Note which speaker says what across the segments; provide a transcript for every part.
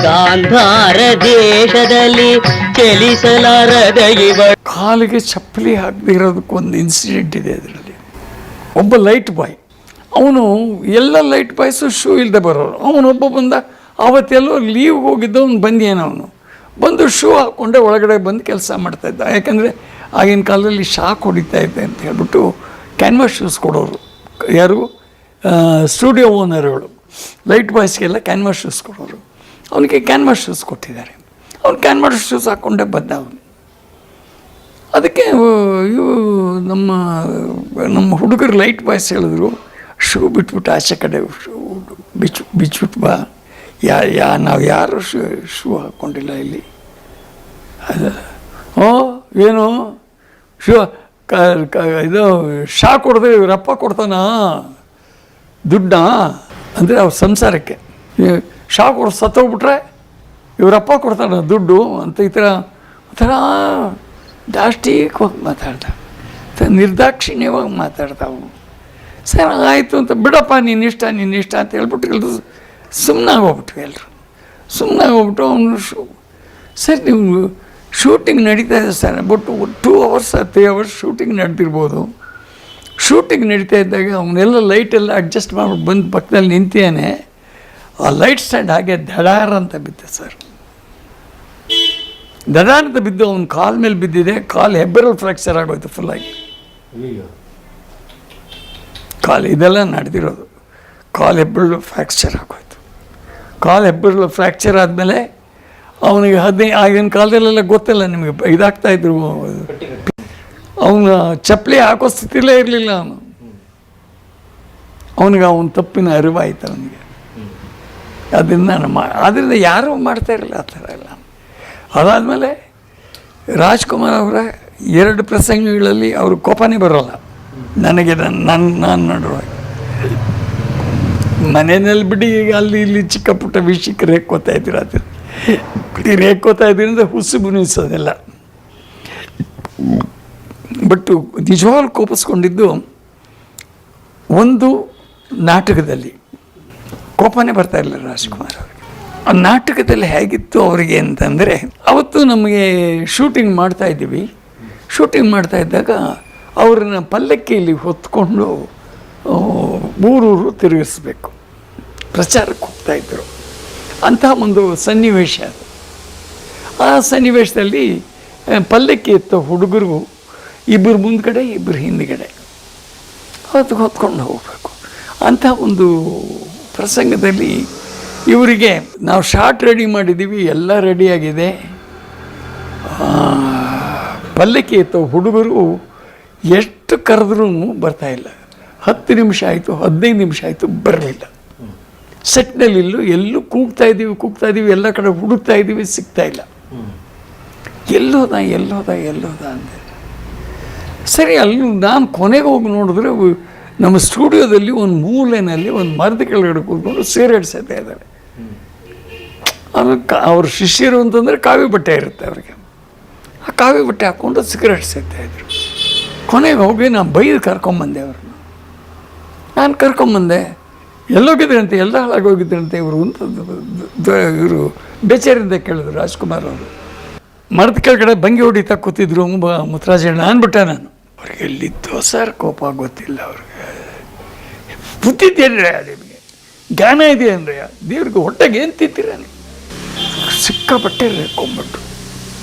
Speaker 1: ಗಾಂಧಾರ ದೇಶದಲ್ಲಿ ಚಲಿಸಲಾರದ
Speaker 2: ಕಾಲಿಗೆ ಚಪ್ಪಲಿ ಹಾಕದಿರೋದಕ್ಕೊಂದು ಇನ್ಸಿಡೆಂಟ್ ಇದೆ ಅದರಲ್ಲಿ. ಒಬ್ಬ ಲೈಟ್ ಬಾಯ್, ಅವನು ಎಲ್ಲ ಲೈಟ್ ಬಾಯ್ಸು ಶೂ ಇಲ್ಲದೆ ಬರೋರು. ಅವನೊಬ್ಬ ಬಂದ, ಆವತ್ತೆಲ್ಲೋ ಲೀವ್ಗೆ ಹೋಗಿದ್ದವನು ಬಂದೇನು, ಅವನು ಬಂದು ಶೂ ಹಾಕ್ಕೊಂಡೆ ಒಳಗಡೆ ಬಂದು ಕೆಲಸ ಮಾಡ್ತಾಯಿದ್ದ. ಯಾಕಂದರೆ ಆಗಿನ ಕಾಲದಲ್ಲಿ ಶಾಕ್ ಹೊಡಿತಾ ಇದೆ ಅಂತ ಹೇಳ್ಬಿಟ್ಟು ಕ್ಯಾನ್ವಾಸ್ ಶೂಸ್ ಕೊಡೋರು. ಯಾರು? ಸ್ಟುಡಿಯೋ ಓನರ್ಗಳು ಲೈಟ್ ಬಾಯ್ಸ್ಗೆಲ್ಲ ಕ್ಯಾನ್ವಾಸ್ ಶೂಸ್ ಕೊಡೋರು. ಅವನಿಗೆ ಕ್ಯಾನ್ವಾಸ್ ಶೂಸ್ ಕೊಟ್ಟಿದ್ದಾರೆ. ಅವ್ನು ಕ್ಯಾನ್ವಾಸ್ ಶೂಸ್ ಹಾಕ್ಕೊಂಡೆ ಬಂದ ಅವನು. ಅದಕ್ಕೆ ಇವು ನಮ್ಮ ಹುಡುಗರು ಲೈಟ್ ಬಾಯ್ಸ್ ಹೇಳಿದ್ರು, ಶೂ ಬಿಟ್ಬಿಟ್ಟು ಆಚೆ ಕಡೆ ಶೂ ಬಿಚ್ಬಿಟ್ಟು ಬಾ. ನಾವು ಯಾರು ಶೂ ಹಾಕ್ಕೊಂಡಿಲ್ಲ ಇಲ್ಲಿ. ಏನು ಶೂ ಇದು ಶಾ ಕೊಡದೆ ಇವರಪ್ಪ ಕೊಡ್ತಾನ ದುಡ್ಡ ಅಂದರೆ ಅವ್ರ ಸಂಸಾರಕ್ಕೆ. ಶಾ ಕೊಡು ಸತ್ತೋಗ್ಬಿಟ್ರೆ ಇವರಪ್ಪ ಕೊಡ್ತಾನ ದುಡ್ಡು ಅಂತ ಈ ಥರ ಒಂಥರ ದಾಷ್ಟಿಕವಾಗಿ ಮಾತಾಡ್ದ, ನಿರ್ದಾಕ್ಷಿಣ್ಯವಾಗಿ ಮಾತಾಡ್ತಾವು. ಸರ್ ಆಯಿತು ಅಂತ ಬಿಡಪ್ಪ ನಿನ್ನಿಷ್ಟ ಅಂತ ಹೇಳ್ಬಿಟ್ಟು ಎಲ್ಲರೂ ಸುಮ್ಮನಾಗೋಗ್ಬಿಟ್ವಿ. ಎಲ್ಲರೂ ಸುಮ್ಮನಾಗೋಗ್ಬಿಟ್ಟು ಅವನು ಸರ್ ನೀವು ಶೂಟಿಂಗ್ ನಡೀತಾ ಇದೆ sir, but 2 hours 3 hours shooting ನಡೆದಿರ್ಬೋದು. ಶೂಟಿಂಗ್ ನಡೀತಾ ಇದ್ದಾಗ ಅವನ್ನೆಲ್ಲ ಲೈಟೆಲ್ಲ ಅಡ್ಜಸ್ಟ್ ಮಾಡ್ಬಿಟ್ಟು ಬಂದು ಪಕ್ಕದಲ್ಲಿ ನಿಂತೇನೆ, ಆ ಲೈಟ್ ಸ್ಟ್ಯಾಂಡ್ ಹಾಗೆ ದಡಾರ ಅಂತ ಬಿದ್ದೆ ಸರ್. ದಡಾರ ಅಂತ ಬಿದ್ದು ಅವ್ನ ಕಾಲ ಮೇಲೆ ಬಿದ್ದಿದೆ. ಕಾಲು ಹೆಬ್ಬೆರಳು ಫ್ರ್ಯಾಕ್ಚರ್ ಆಗೋಯ್ತು ಫುಲ್ಲಾಗಿ. ಕಾಲು ಇದೆಲ್ಲ ನಡೆದಿರೋದು. ಕಾಲು ಹೆಬ್ಬೆರಳು ಫ್ರ್ಯಾಕ್ಚರ್ ಆಗೋಯ್ತು. ಕಾಲು ಹೆಬ್ಬೆರಳು ಫ್ರ್ಯಾಕ್ಚರ್ ಆದಮೇಲೆ ಅವನಿಗೆ ಆಗಿನ ಕಾಲದಲ್ಲೆಲ್ಲ ಗೊತ್ತಿಲ್ಲ ನಿಮಗೆ, ಇದಾಗ್ತಾಯಿದ್ರು. ಅವನು ಚಪ್ಪಲಿ ಹಾಕೋ ಸ್ಥಿತಿಲೇ ಇರಲಿಲ್ಲ ಅವನು. ಅವನಿಗೆ ಅವನ ತಪ್ಪಿನ ಅರಿವಾಯ್ತು ಅವನಿಗೆ. ಅದರಿಂದ ಯಾರೂ ಮಾಡ್ತಾ ಇರಲಿಲ್ಲ ಆ ಥರ ಎಲ್ಲ. ಅದಾದಮೇಲೆ ರಾಜ್ಕುಮಾರ್ ಅವರ 2 ಪ್ರಸಂಗಗಳಲ್ಲಿ ಅವ್ರ ಕೋಪನೇ ಬರೋಲ್ಲ ನನಗೆ. ನಾನು ನೋಡುವಾಗ ಮನೆಯಲ್ಲಿ ಬಿಡಿ, ಈಗ ಅಲ್ಲಿ ಇಲ್ಲಿ ಚಿಕ್ಕ ಪುಟ್ಟ ವಿಷಯಕ್ಕೆ ರೇಕೋತಾ ಇದ್ದೀರ, ಅದು ರೇಕೋತಾ ಇದ್ರಿಂದ ಹುಸು ಬುನಿಸೋದೆಲ್ಲ. ಬಟ್ ನಿಜವಾಗ್ಲೂ ಕೋಪಿಸ್ಕೊಂಡಿದ್ದು ಒಂದು ನಾಟಕದಲ್ಲಿ. ಕೋಪನೇ ಬರ್ತಾ ಇರಲಿಲ್ಲ ರಾಜ್ಕುಮಾರ್ ಅವರಿಗೆ. ಆ ನಾಟಕದಲ್ಲಿ ಹೇಗಿತ್ತು ಅವರಿಗೆ ಅಂತಂದರೆ, ಅವತ್ತು ನಮಗೆ ಶೂಟಿಂಗ್ ಮಾಡ್ತಾಯಿದ್ದೀವಿ. ಶೂಟಿಂಗ್ ಮಾಡ್ತಾ ಇದ್ದಾಗ ಅವ್ರನ್ನ ಪಲ್ಲಕ್ಕಿಯಲ್ಲಿ ಹೊತ್ಕೊಂಡು ಊರೂರು ತಿರುಗಿಸ್ಬೇಕು, ಪ್ರಚಾರಕ್ಕೆ ಹೋಗ್ತಾಯಿದ್ರು. ಅಂಥ ಒಂದು ಸನ್ನಿವೇಶ ಅದು. ಆ ಸನ್ನಿವೇಶದಲ್ಲಿ ಪಲ್ಲಕ್ಕಿ ಎತ್ತೋ ಹುಡುಗರು 2 ಮುಂದ್ಗಡೆ 2 ಹಿಂದ್ಗಡೆ ಹೊತ್ಕೊಂಡು ಹೋಗಬೇಕು. ಅಂಥ ಒಂದು ಪ್ರಸಂಗದಲ್ಲಿ ಇವರಿಗೆ ನಾವು ಶಾರ್ಟ್ ರೆಡಿ ಮಾಡಿದ್ದೀವಿ, ಎಲ್ಲ ರೆಡಿಯಾಗಿದೆ. ಪಲ್ಲಕ್ಕಿ ಎತ್ತೋ ಹುಡುಗರು ಎಷ್ಟು ಕರೆದ್ರೂ ಬರ್ತಾಯಿಲ್ಲ. 10 ನಿಮಿಷ ಆಯಿತು, 15 ನಿಮಿಷ ಆಯಿತು, ಬರಲಿಲ್ಲ. ಸೆಟ್ನಲ್ಲಿ ಎಲ್ಲೂ ಕೂಗ್ತಾ ಇದ್ದೀವಿ, ಎಲ್ಲ ಕಡೆ ಹುಡುಕ್ತಾ ಇದ್ದೀವಿ, ಸಿಗ್ತಾಯಿಲ್ಲ. ಎಲ್ಲೋದ ಅಂದೆ. ಸರಿ, ಅಲ್ಲಿ ನಾನು ಕೊನೆಗೆ ಹೋಗಿ ನೋಡಿದ್ರೆ ನಮ್ಮ ಸ್ಟುಡಿಯೋದಲ್ಲಿ ಒಂದು ಮೂಲೆಯಲ್ಲಿ ಒಂದು ಮರದ ಕೆಳಗಡೆ ಕೂತ್ಕೊಂಡು ಸಿಗರೇಟ್ ಸೇತಾ ಇದ್ದಾರೆ. ಅವ್ರ ಶಿಷ್ಯರು ಅಂತಂದರೆ ಕಾವಿ ಬಟ್ಟೆ ಇರುತ್ತೆ ಅವ್ರಿಗೆ. ಆ ಕಾವಿ ಬಟ್ಟೆ ಹಾಕ್ಕೊಂಡು ಸಿಗರೇಟ್ ಸೇತಾಯಿದ್ರು. ಕೊನೆಗೆ ಹೋಗಿ ನಾನು ಬೈದು ಕರ್ಕೊಂಬಂದೆ ಅವ್ರನ್ನ. ನಾನು ಕರ್ಕೊಂಬಂದೆ. ಎಲ್ಲೋಗಿದ್ರಂತೆ, ಎಲ್ಲ ಹಾಳಾಗೋಗಿದ್ರಂತೆ ಇವರು ಅಂತ ಇವರು ಬೇಚಾರಿಂದ ಕೇಳಿದ್ರು ರಾಜ್ಕುಮಾರ್ ಅವರು. ಮರದ ಕೆಳಗಡೆ ಬಂಗಿ ಹೊಡಿತಾ ಕೂತಿದ್ರು ಮುತ್ತರಾಜಣ್ಣ ಅಂದ್ಬಿಟ್ಟೆ ನಾನು. ಅವ್ರಿಗೆ ಎಲ್ಲಿದ್ದೋ ಸರ್ ಕೋಪ, ಗೊತ್ತಿಲ್ಲ ಅವ್ರಿಗೆ. ಬುದ್ಧಿದ್ದೇನ್ರಿ ನಿಮಗೆ, ಜ್ಞಾನ ಇದೆ ಅಂದರೆ ದೇವ್ರಿಗೆ ಹೊಟ್ಟೆಗೆ ಏನು ತಿಂತೀರ ನೀವು? ಸಿಕ್ಕಾಪಟ್ಟೆ ರೇಕೊಂಬಿಟ್ರು,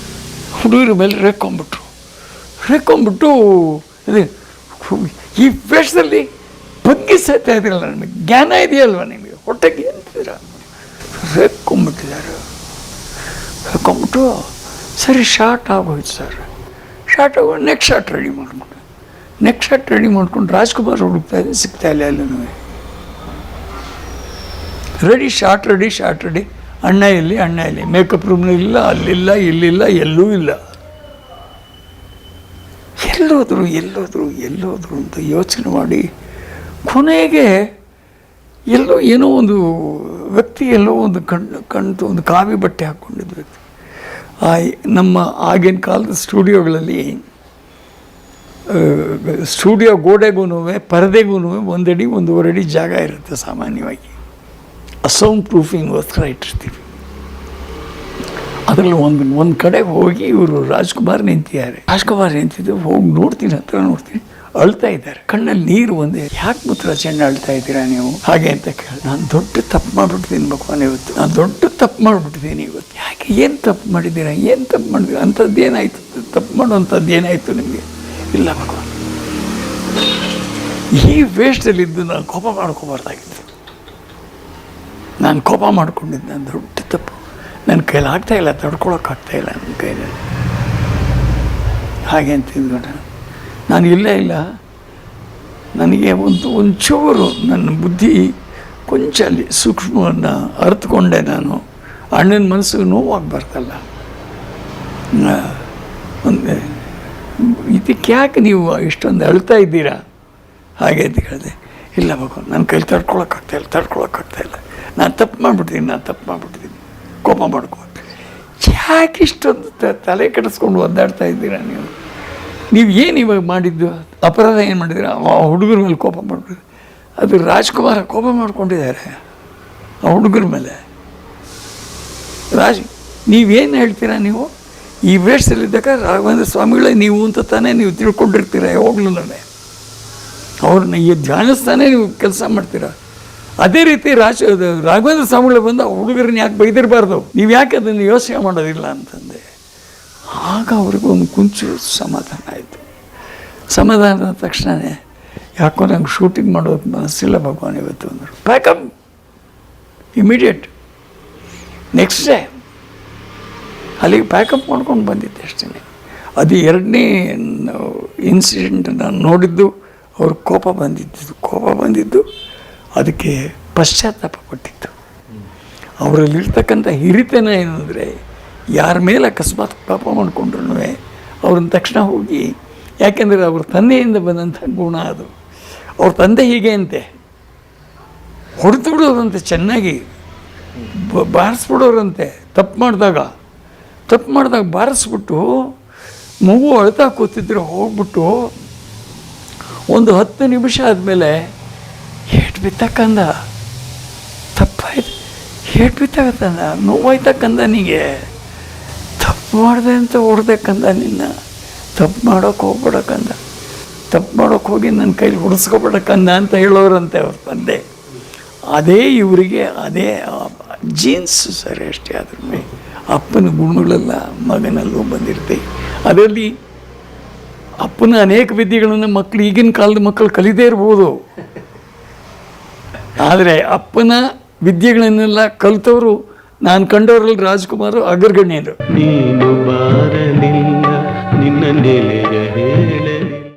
Speaker 2: ಹುಡುಗರ ಮೇಲೆ ರೇಕೊಂಬಿಟ್ಟು ಈ ವೇಷದಲ್ಲಿ ಬಗ್ಗೆ ಸಾಯ್ತಾ ಇದ್ದೀರಲ್ಲ, ನಿಮಗೆ ಜ್ಞಾನ ಇದೆಯಲ್ವ ನಿಮಗೆ, ಹೊಟ್ಟೆಗೆ ಏನ್ತಿದ್ದೀರ? ರೇಕೊಂಬಿಟ್ಟಿದ್ದಾರೆ. ರೇಕೊಂಬಿಟ್ಟು ಸರಿ ಶಾರ್ಟ್ ಆಗೋಯ್ತು ಸರ್. ಶಾರ್ಟ್ ಆಗೋದು ನೆಕ್ಸ್ಟ್ ಶಾರ್ಟ್ ರೆಡಿ ಮಾಡ್ಕೊಂಡು ರಾಜ್ಕುಮಾರ್ ಹುಡುಕ್ತಾ ಇದೆ, ಸಿಗ್ತಾ ಇಲ್ಲ ಎಲ್ಲನೂ. ಶಾರ್ಟ್ ರೆಡಿ ಅಣ್ಣ ಇಲ್ಲಿ ಮೇಕಪ್ ರೂಮ್ನಲ್ಲಿಲ್ಲ, ಅಲ್ಲಿಲ್ಲ, ಇಲ್ಲಿಲ್ಲ, ಎಲ್ಲೂ ಇಲ್ಲ. ಎಲ್ಲೋದ್ರು ಅಂತ ಯೋಚನೆ ಮಾಡಿ ಕೊನೆಗೆ ಏನೋ ಒಂದು ವ್ಯಕ್ತಿ ಒಂದು ಕಣ್ತು ಒಂದು ಕಾವಿ ಬಟ್ಟೆ ಹಾಕ್ಕೊಂಡಿದ್ದ ವ್ಯಕ್ತಿ. ನಮ್ಮ ಆಗಿನ ಕಾಲದ ಸ್ಟುಡಿಯೋಗಳಲ್ಲಿ ಸ್ಟುಡಿಯೋ ಗೋಡೆಗೂ ಪರದೆಗೂ 1 ಅಡಿ 1.5 ಅಡಿ ಜಾಗ ಇರುತ್ತೆ ಸಾಮಾನ್ಯವಾಗಿ. ಸೌಂಡ್ ಪ್ರೂಫಿಂಗೋಸ್ಕರ ಇಟ್ಟಿರ್ತೀವಿ. ಅದರಲ್ಲಿ ಒಂದು ಕಡೆಗೆ ಹೋಗಿ ಇವರು ರಾಜ್ಕುಮಾರ್ ನಿಂತಿದ್ದಾರೆ. ರಾಜ್ಕುಮಾರ್ ನಿಂತಿದ್ದು ಹೋಗಿ ನೋಡ್ತೀನಿ, ಹತ್ರ ನೋಡ್ತೀನಿ, ಅಳ್ತಾ ಇದ್ದಾರೆ, ಕಣ್ಣಲ್ಲಿ ನೀರು ಒಂದೇ. ಯಾಕೆ ಮುತ್ತುರಾಜಣ್ಣ ಅಳ್ತಾ ಇದ್ದೀರಾ ನೀವು ಹಾಗೆ ಅಂತ ಕೇಳಿ, ನಾನು ದೊಡ್ಡ ತಪ್ಪು ಮಾಡಿಬಿಡ್ತೀನಿ ಭಗವಾನ್ ಇವತ್ತು, ನಾನು ದೊಡ್ಡ ತಪ್ಪು ಮಾಡಿಬಿಟ್ಟಿದ್ದೀನಿ ಇವತ್ತು. ಯಾಕೆ, ಏನು ತಪ್ಪು ಮಾಡಿದ್ದೀರಾ, ಏನು ತಪ್ಪು ಮಾಡಿದ್ದೀರಾ, ಅಂಥದ್ದು ಏನಾಯಿತು, ತಪ್ಪು ಮಾಡೋವಂಥದ್ದು ಏನಾಯಿತು ನಿಮಗೆ? ಇಲ್ಲ ಭಗವಾನ್, ಈ ವೇಷದಲ್ಲಿದ್ದು ನಾನು ಕೋಪ ಮಾಡ್ಕೋಬಾರ್ದಾಗಿತ್ತು, ನಾನು ಕೋಪ ಮಾಡ್ಕೊಂಡಿದ್ದು ನಾನು ದೊಡ್ಡ ತಪ್ಪು, ನನ್ನ ಕೈಲಿ ಆಗ್ತಾಯಿಲ್ಲ, ತಡ್ಕೊಳಕ್ಕಾಗ್ತಾಯಿಲ್ಲ ನನ್ನ ಕೈಯಲ್ಲಿ ಹಾಗೆ ಅಂತಿದ್ವಿ. ನಾನು ಇಲ್ಲ ನನಗೆ ಒಂಚೂರು ನನ್ನ ಬುದ್ಧಿ ಕೊಂಚ ಅಲ್ಲಿ ಸೂಕ್ಷ್ಮವನ್ನು ಅರ್ಥಕೊಂಡೆ ನಾನು. ಅಣ್ಣನ ಮನಸ್ಸಿಗೆ ನೋವಾಗಬಾರ್ದಲ್ಲ, ಒಂದು ಇದಕ್ಕೆ ಯಾಕೆ ನೀವು ಇಷ್ಟೊಂದು ಅಳ್ತಾ ಇದ್ದೀರಾ ಹಾಗೆ ಅಂತ ಹೇಳಿದೆ. ಇಲ್ಲ ಮಗು, ನನ್ನ ಕೈಲಿ ತಡ್ಕೊಳಕ್ಕಾಗ್ತಾಯಿಲ್ಲ, ನಾನು ತಪ್ಪು ಮಾಡಿಬಿಡ್ತೀನಿ, ಕೋಪ ಮಾಡ್ಕೊ. ಯಾಕೆ ಇಷ್ಟೊಂದು ತಲೆ ಕೆಡಿಸ್ಕೊಂಡು ಒದ್ದಾಡ್ತಾ ಇದ್ದೀರಾ ನೀವು ಏನು ಇವಾಗ ಮಾಡಿದ್ದು ಅಪರಾಧ ಏನು ಮಾಡಿದ್ದೀರಾ? ಆ ಹುಡುಗರ ಮೇಲೆ ಕೋಪ ಮಾಡ್ಬಿಟ್ಟು, ಅದು ರಾಜ್ಕುಮಾರ ಕೋಪ ಮಾಡ್ಕೊಂಡಿದ್ದಾರೆ ಆ ಹುಡುಗರ ಮೇಲೆ. ನೀವೇನು ಹೇಳ್ತೀರಾ? ನೀವು ಈ ವೇಷದಲ್ಲಿದ್ದಾಗ ರಾಘವೇಂದ್ರ ಸ್ವಾಮಿಗಳೇ ನೀವು ಅಂತ ತಾನೇ ನೀವು ತಿಳ್ಕೊಂಡಿರ್ತೀರ ಯಾವಾಗಲೂ. ಅವ್ರನ್ನ ಈ ಧ್ಯಾನಿಸ್ತಾನೆ ನೀವು ಕೆಲಸ ಮಾಡ್ತೀರಾ. ಅದೇ ರೀತಿ ರಾಘವೇಂದ್ರ ಸ್ವಾಮಿಗಳು ಬಂದು ಆ ಹುಡುಗರನ್ನ ಯಾಕೆ ಬೈದಿರಬಾರ್ದು, ನೀವು ಯಾಕೆ ಅದನ್ನು ಯೋಚನೆ ಮಾಡೋದಿಲ್ಲ ಅಂತಂದೆ. ಆಗ ಅವ್ರಿಗೊಂದು ಕುಂಚು ಸಮಾಧಾನ ಆಯಿತು. ಸಮಾಧಾನದ ತಕ್ಷಣವೇ ಯಾಕೋ ನಂಗೆ ಶೂಟಿಂಗ್ ಮಾಡೋದು ಮನಸ್ಸಿಲ್ಲ ಭಗವಾನ್ ಇವತ್ತು ಅಂದರು. ಪ್ಯಾಕಪ್ ಇಮಿಡಿಯೇಟ್ ನೆಕ್ಸ್ಟ್ ಡೇ ಅಲ್ಲಿಗೆ ಪ್ಯಾಕಪ್ ಮಾಡ್ಕೊಂಡು ಬಂದಿದ್ದೆ ಅಷ್ಟೇ. ಅದು ಎರಡನೇ ಇನ್ಸಿಡೆಂಟ್ ನಾನು ನೋಡಿದ್ದು. ಅವ್ರ ಕೋಪ ಬಂದಿದ್ದು ಅದಕ್ಕೆ ಪಶ್ಚಾತ್ತಾಪ ಪಟ್ಟಿತ್ತು. ಅವರಲ್ಲಿರ್ತಕ್ಕಂಥ ಹಿರಿತನ ಏನಂದರೆ, ಯಾರ ಮೇಲೆ ಅಕಸ್ಮಾತ್ ಪಾಪ ಮಾಡಿಕೊಂಡ್ರೂ ಅವ್ರನ್ನ ತಕ್ಷಣ ಹೋಗಿ, ಯಾಕೆಂದರೆ ಅವ್ರ ತಂದೆಯಿಂದ ಬಂದಂಥ ಗುಣ ಅದು. ಅವ್ರ ತಂದೆ ಹೀಗೆ ಅಂತೆ ಹೊಡೆದು ಬಿಡೋರಂತೆ, ಚೆನ್ನಾಗಿ ಬಾರಿಸ್ಬಿಡೋರಂತೆ. ತಪ್ಪು ಮಾಡಿದಾಗ ಬಾರಿಸ್ಬಿಟ್ಟು ಮಗು ಅಳ್ತಾ ಕೂತಿದ್ರೆ ಹೋಗ್ಬಿಟ್ಟು ಒಂದು 10 ನಿಮಿಷ ಆದಮೇಲೆ ಏಟು ಬಿತ್ತಕ್ಕಂದ, ತಪ್ಪಾಯ್ತು, ಏಟು ಬಿತ್ತಕ್ಕಂದ, ನೋವಾಯ್ತಕ್ಕಂದ, ನೀಗೆ ತಪ್ಪು ಮಾಡಿದೆ ಅಂತ ಹೊಡೆದಕ್ಕಂದ, ನಿನ್ನ ತಪ್ಪು ಮಾಡೋಕ್ಕೆ ಹೋಗ್ಬಿಡಕ್ಕಂದ, ತಪ್ಪು ಮಾಡೋಕ್ಕೆ ಹೋಗಿ ನನ್ನ ಕೈಲಿ ಹೊಡೆಸ್ಕೊಬಿಡಕ್ಕಂದ ಅಂತ ಹೇಳೋರಂತೆ ಅವ್ರ ತಂದೆ. ಅದೇ ಇವರಿಗೆ ಅದೇ ಜೀನ್ಸ್ ಸರಿ ಅಷ್ಟೇ. ಅದ್ರ ಅಪ್ಪನ ಗುಣಗಳೆಲ್ಲ ಮಗನಲ್ಲೂ ಬಂದಿರ್ತೀವಿ. ಅದರಲ್ಲಿ ಅಪ್ಪನ ಅನೇಕ ವಿದ್ಯೆಗಳನ್ನು ಮಕ್ಕಳು, ಈಗಿನ ಕಾಲದ ಮಕ್ಕಳು ಕಲಿದೇ ಇರ್ಬೋದು, ಆದರೆ ಅಪ್ಪನ ವಿದ್ಯೆಗಳನ್ನೆಲ್ಲ ಕಲಿತವರು ನಾನು ಕಂಡವರಲ್ಲಿ ರಾಜ್ಕುಮಾರ್ ಅಗ್ರಗಣ್ಯರು.
Speaker 3: ನೀನು ಬಾರಲಿಲ್ಲ ನಿನ್ನ ನೆಲೆ